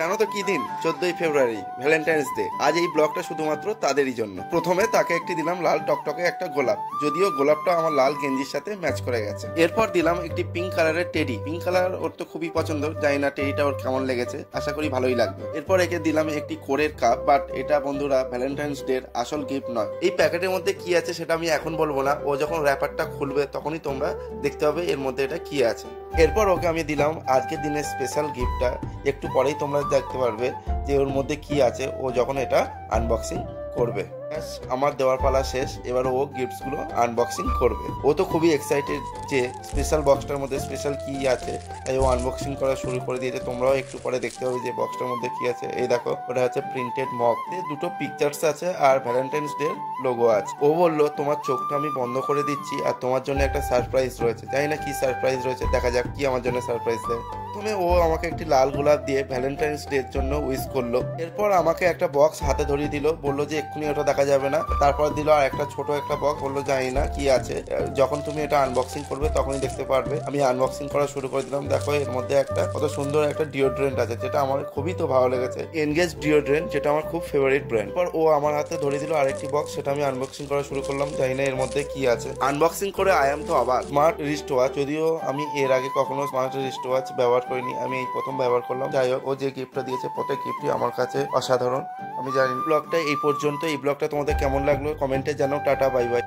জানো তো কি দিন? 14ই ফেব্রুয়ারি, ভ্যালেন্টাইন্স ডে। আজ এই ব্লগটা শুধুমাত্র তাদেরই জন্য। প্রথমে তাকে একটি দিলাম লাল টকটকে একটা গোলাপ, যদিও গোলাপটা আমার লাল গেঞ্জির সাথে ম্যাচ করে গেছে। এরপর দিলাম একটি পিঙ্ক কালারের টেডি। পিঙ্ক কালার ওর তো খুবই পছন্দ, জানি না টেডিটা ওর কেমন লেগেছে, আশা করি ভালোই লাগবে। এরপর একে দিলাম একটি কোরের কাপ, বাট এটা বন্ধুরা ভ্যালেন্টাইন্স ডে এর আসল গিফট নয়। এই প্যাকেটের মধ্যে কি আছে সেটা আমি এখন বলবো না, ও যখন র্যাপারটা খুলবে তখনই তোমরা দেখতে হবে এর মধ্যে এটা কি আছে। এরপর ওকে আমি দিলাম আজকের দিনের স্পেশাল গিফটটা, একটু পরেই তোমরা দেখতে পারবে যে ওর মধ্যে কি আছে ও যখন এটা আনবক্সিং করবে। আমার দেওয়ার পালা শেষ, এবার ও গিফটস গুলো আনবক্সিং করবে। ও তো খুবই এক্সাইটেড যে স্পেশাল বক্সটার মধ্যে স্পেশাল কি আছে, তাই ও আনবক্সিং করা শুরু করে দিয়েছে। তোমরাও একটু পরে দেখতে হবে যে বক্সটার মধ্যে কি আছে। এই দেখো, ওটা হচ্ছে প্রিন্টেড মগ, দুটো পিকচার্স আছে আর ভ্যালেন্টাইন্স ডে লোগো আছে। ও বললো তোমার চোখটা আমি বন্ধ করে দিচ্ছি আর তোমার জন্য একটা সারপ্রাইজ রয়েছে। জানি না কি সারপ্রাইজ রয়েছে, দেখা যাক কি আমার জন্য সারপ্রাইজ দেয়। প্রথমে ও আমাকে একটি লাল গোলাপ দিয়ে ভ্যালেন্টাইন্স ডে এর জন্য উইশ করলো। এরপর আমাকে একটা বক্স হাতে ধরিয়ে দিল, বললো যে এক্ষুনি ওটা দেখা যাবে না। তারপর দিল আর একটা ছোট একটা বক্স, বললো জানি না কি আছে, যখন তুমি এটা আনবক্সিং করবে তখনই দেখতে পারবে। আমি আনবক্সিং করা শুরু করে দিলাম। দেখো এর মধ্যে একটা কত সুন্দর একটা ডিওড্রেন্ট আছে, যেটা আমার খুবই তো ভালো লেগেছে, এনগেজ ডিওড্রেন্ট, যেটা আমার খুব ফেভারিট ব্র্যান্ড। পর ও আমার হাতে ধরিয়ে দিল আরেকটি বক্স, সেটা আমি আনবক্সিং করা শুরু করলাম। জানি না এর মধ্যে কি আছে। আনবক্সিং করে আই এম তো অবাক। স্মার্ট রিস্ট ওয়াচ, যদিও আমি এর আগে কখনো স্মার্ট রিস্ট ওয়াচ ব্যবহার করিনি, আমি এই প্রথম ব্যবহার করলাম। যাই হোক, ও যে গিফটটা দিয়েছে প্রত্যেক গিফটই আমার কাছে অসাধারণ। আমি জানি ব্লগটা এই পর্যন্ত। এই ব্লগটা তোমাদের কেমন লাগলো কমেন্টে জানাও। Tata, bye bye.